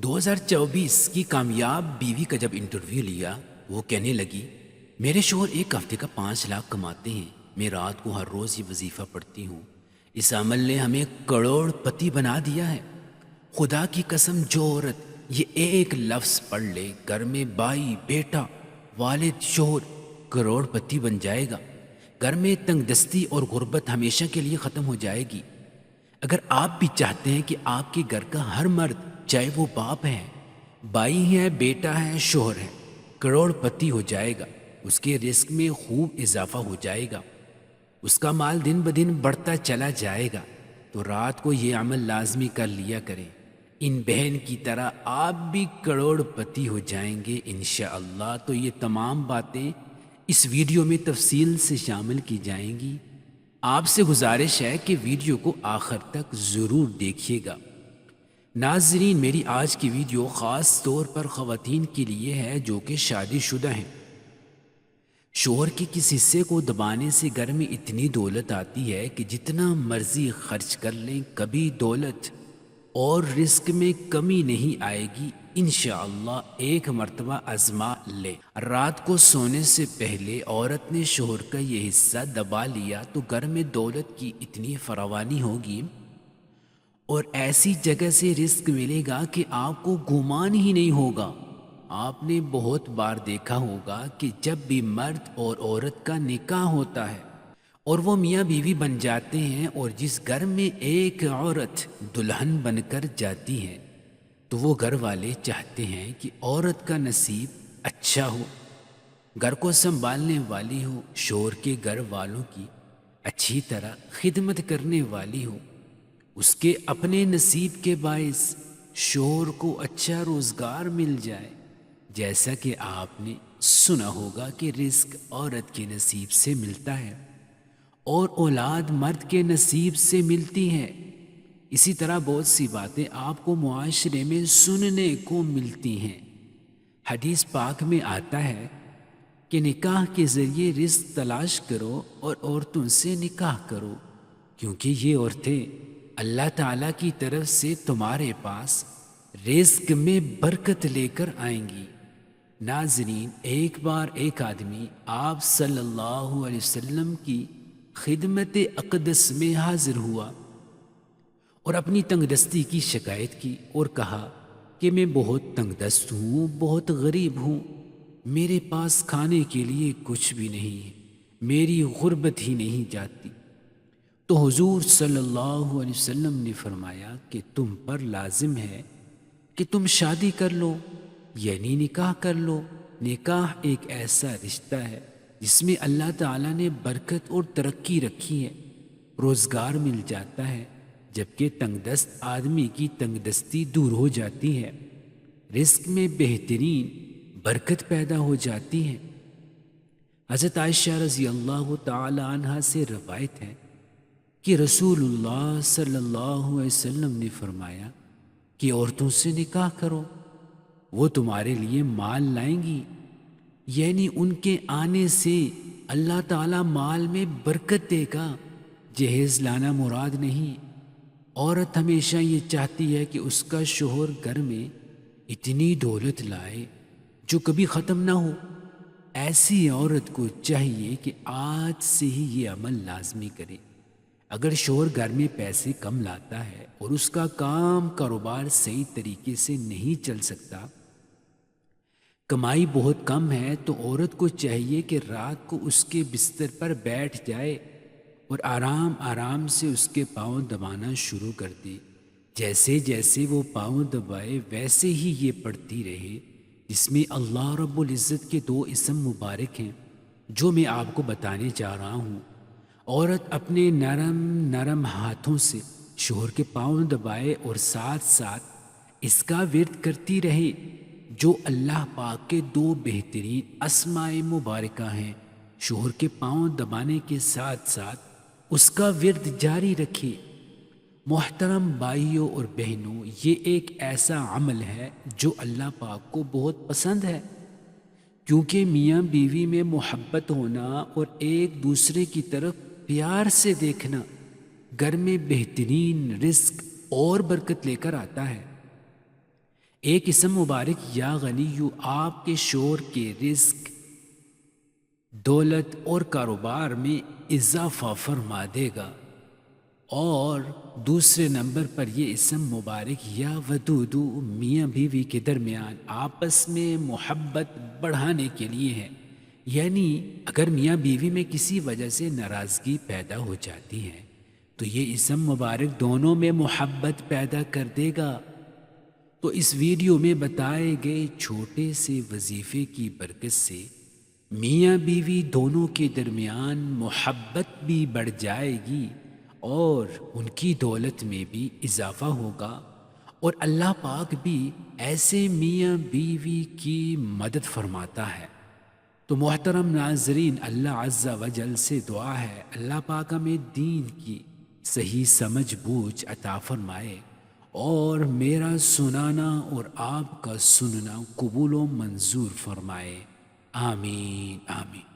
2024 کی کامیاب بیوی کا جب انٹرویو لیا، وہ کہنے لگی میرے شوہر ایک ہفتے کا 5 لاکھ کماتے ہیں، میں رات کو ہر روز یہ وظیفہ پڑھتی ہوں، اس عمل نے ہمیں کروڑ پتی بنا دیا ہے۔ خدا کی قسم، جو عورت یہ ایک لفظ پڑھ لے، گھر میں بھائی، بیٹا، والد، شوہر کروڑ پتی بن جائے گا۔ گھر میں تنگ دستی اور غربت ہمیشہ کے لیے ختم ہو جائے گی۔ اگر آپ بھی چاہتے ہیں کہ آپ کے گھر کا ہر مرد، چاہے وہ باپ ہے، بھائی ہے، بیٹا ہے، شوہر ہے، کروڑ پتی ہو جائے گا، اس کے رزق میں خوب اضافہ ہو جائے گا، اس کا مال دن بدن بڑھتا چلا جائے گا، تو رات کو یہ عمل لازمی کر لیا کریں۔ ان بہن کی طرح آپ بھی کروڑ پتی ہو جائیں گے انشاءاللہ۔ تو یہ تمام باتیں اس ویڈیو میں تفصیل سے شامل کی جائیں گی۔ آپ سے گزارش ہے کہ ویڈیو کو آخر تک ضرور دیکھیے گا۔ ناظرین، میری آج کی ویڈیو خاص طور پر خواتین کے لیے ہے جو کہ شادی شدہ ہیں۔ شوہر کے کس حصے کو دبانے سے گھر میں اتنی دولت آتی ہے کہ جتنا مرضی خرچ کر لیں، کبھی دولت اور رزق میں کمی نہیں آئے گی انشاءاللہ۔ ایک مرتبہ آزما لے، رات کو سونے سے پہلے عورت نے شوہر کا یہ حصہ دبا لیا تو گھر میں دولت کی اتنی فراوانی ہوگی اور ایسی جگہ سے رزق ملے گا کہ آپ کو گمان ہی نہیں ہوگا۔ آپ نے بہت بار دیکھا ہوگا کہ جب بھی مرد اور عورت کا نکاح ہوتا ہے اور وہ میاں بیوی بن جاتے ہیں، اور جس گھر میں ایک عورت دلہن بن کر جاتی ہے، تو وہ گھر والے چاہتے ہیں کہ عورت کا نصیب اچھا ہو، گھر کو سنبھالنے والی ہو، شوہر کے گھر والوں کی اچھی طرح خدمت کرنے والی ہو، اس کے اپنے نصیب کے باعث شوہر کو اچھا روزگار مل جائے۔ جیسا کہ آپ نے سنا ہوگا کہ رزق عورت کے نصیب سے ملتا ہے اور اولاد مرد کے نصیب سے ملتی ہے۔ اسی طرح بہت سی باتیں آپ کو معاشرے میں سننے کو ملتی ہیں۔ حدیث پاک میں آتا ہے کہ نکاح کے ذریعے رزق تلاش کرو اور عورتوں سے نکاح کرو، کیونکہ یہ عورتیں اللہ تعالیٰ کی طرف سے تمہارے پاس رزق میں برکت لے کر آئیں گی۔ ناظرین، ایک بار ایک آدمی آپ صلی اللہ علیہ وسلم کی خدمت اقدس میں حاضر ہوا اور اپنی تنگ دستی کی شکایت کی اور کہا کہ میں بہت تنگ دست ہوں، بہت غریب ہوں، میرے پاس کھانے کے لیے کچھ بھی نہیں ہے، میری غربت ہی نہیں جاتی۔ تو حضور صلی اللہ علیہ وسلم نے فرمایا کہ تم پر لازم ہے کہ تم شادی کر لو، یعنی نکاح کر لو۔ نکاح ایک ایسا رشتہ ہے جس میں اللہ تعالیٰ نے برکت اور ترقی رکھی ہے، روزگار مل جاتا ہے، جبکہ تنگ دست آدمی کی تنگ دستی دور ہو جاتی ہے، رزق میں بہترین برکت پیدا ہو جاتی ہے۔ حضرت عائشہ رضی اللہ تعالی عنہا سے روایت ہے کہ رسول اللہ صلی اللہ علیہ وسلم نے فرمایا کہ عورتوں سے نکاح کرو، وہ تمہارے لیے مال لائیں گی، یعنی ان کے آنے سے اللہ تعالیٰ مال میں برکت دے گا۔ جہیز لانا مراد نہیں، عورت ہمیشہ یہ چاہتی ہے کہ اس کا شوہر گھر میں اتنی دولت لائے جو کبھی ختم نہ ہو۔ ایسی عورت کو چاہیے کہ آج سے ہی یہ عمل لازمی کرے۔ اگر شوہر گھر میں پیسے کم لاتا ہے اور اس کا کاروبار صحیح طریقے سے نہیں چل سکتا، کمائی بہت کم ہے، تو عورت کو چاہیے کہ رات کو اس کے بستر پر بیٹھ جائے اور آرام آرام سے اس کے پاؤں دبانا شروع کر دے۔ جیسے جیسے وہ پاؤں دبائے ویسے ہی یہ پڑھتی رہے، جس میں اللہ رب العزت کے 2 اسم مبارک ہیں جو میں آپ کو بتانے جا رہا ہوں۔ عورت اپنے نرم نرم ہاتھوں سے شوہر کے پاؤں دبائے اور ساتھ ساتھ اس کا ورد کرتی رہے، جو اللہ پاک کے 2 بہترین اسماء مبارکہ ہیں۔ شوہر کے پاؤں دبانے کے ساتھ ساتھ اس کا ورد جاری رکھے۔ محترم بھائیوں اور بہنوں، یہ ایک ایسا عمل ہے جو اللہ پاک کو بہت پسند ہے، کیونکہ میاں بیوی میں محبت ہونا اور ایک دوسرے کی طرف پیار سے دیکھنا گھر میں بہترین رزق اور برکت لے کر آتا ہے۔ ایک اسم مبارک یا غنیو آپ کے شور کے رزق، دولت اور کاروبار میں اضافہ فرما دے گا، اور دوسرے نمبر پر یہ اسم مبارک یا ودودو میاں بیوی کے درمیان آپس میں محبت بڑھانے کے لیے ہے، یعنی اگر میاں بیوی میں کسی وجہ سے ناراضگی پیدا ہو جاتی ہے تو یہ اسم مبارک دونوں میں محبت پیدا کر دے گا۔ تو اس ویڈیو میں بتائے گئے چھوٹے سے وظیفے کی برکت سے میاں بیوی دونوں کے درمیان محبت بھی بڑھ جائے گی اور ان کی دولت میں بھی اضافہ ہوگا، اور اللہ پاک بھی ایسے میاں بیوی کی مدد فرماتا ہے۔ تو محترم ناظرین، اللہ عز و جل سے دعا ہے اللہ پاک ہمیں دین کی صحیح سمجھ بوجھ عطا فرمائے اور میرا سنانا اور آپ کا سننا قبول و منظور فرمائے، آمین آمین۔